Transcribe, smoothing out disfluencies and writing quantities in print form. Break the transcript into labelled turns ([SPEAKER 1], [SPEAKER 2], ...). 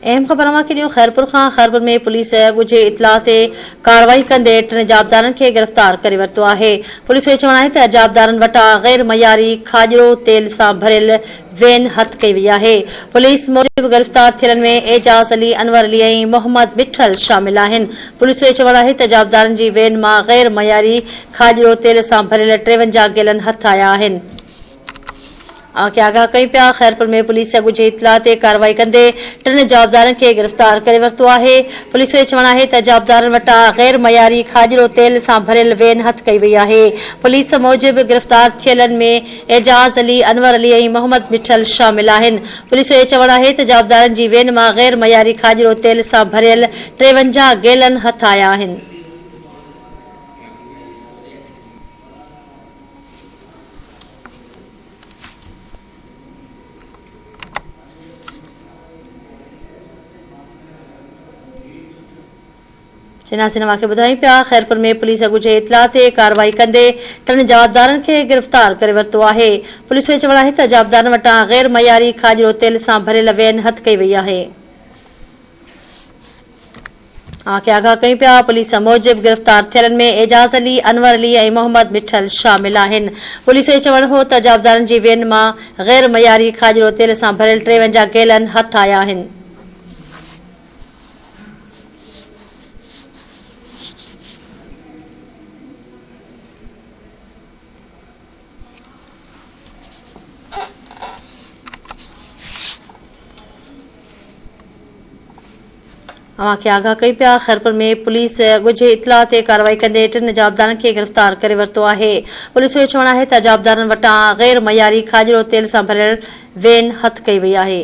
[SPEAKER 1] अहम ख़बर ॾियो खैरपुर में पुलिस ॻुझे इतला ते कार्रवाई कंदे 3 जाबदारनि खे गिरफ़्तार करे वरितो आहे। पुलिस जो चवणु आहे त जाबदारनि वटां गैर मयारी खाजरो तेल सां भरियल वैन हथ कई वई आहे। पुलिस मूजिब गिरफ़्तार थियलनि में एजाज़ अली, अनवर अली ऐं मोहम्मद मिठल शामिल आहिनि। पुलिस जो चवणु आहे त जाबदारनि जी वैन मां गैर मयारी खाजरो तेल सां भरियल 53 गैलन हथ आया आहिनि। आगाह कई पिया खैरपुर में पुलिस ॻुझे इतला ते कार्रवाई कंदे 3 जाबदारनि खे गिरफ़्तार करे वरितो आहे। पुलिस जो चवणु आहे त जाबदारनि वटां गैर मयारी खाजरो तेल सां भरियल वैन हथ कई वई आहे। पुलिस मूजिब गिरफ़्तार थियलनि में एजाज़ अली, अनवर अली ऐं मोहम्मद मिठल शामिल आहिनि। पुलिस जो चवणु आहे त जाबदारनि जी वैन मां गैर मयारी खाजरो तेल सां भरियल 53 गैलन हथ आया आहिनि। सिन्हा खे ॿुधाई पिया खैरपुर में पुलिस ॻुझे इतला ते कार्रवाई कंदे 3 जाबदारनि खे गिरफ़्तार करे वरितो आहे। पुलिस जो चवणु आहे त जाबदारनि वटां गैर मयारी खाजरो तेल सां भरियल वैन हथ कई वई आहे। आगाह कई पिया पुलिस मूजिब गिरफ़्तार थियलनि में एजाज़ अली, अनवर अली ऐं मोहम्मद मिठल शामिल आहिनि। पुलिस जो चवणु हो त जाबदारनि जी वैन मां गैर मयारी खाजरो तेल सां भरियल 53 गैलन हथ आया आहिनि। आगाह कई पिया खैरपुर में पुलिस ॻुझे इतला ते कार्रवाई कंदे 3 जाबदारनि खे गिरफ़्तार करे वरितो आहे। पुलिस जो चवणु आहे त जाबदारनि वटां गैर मयारी खाजरो तेल सां भरियल वैन हथ कई वई आहे।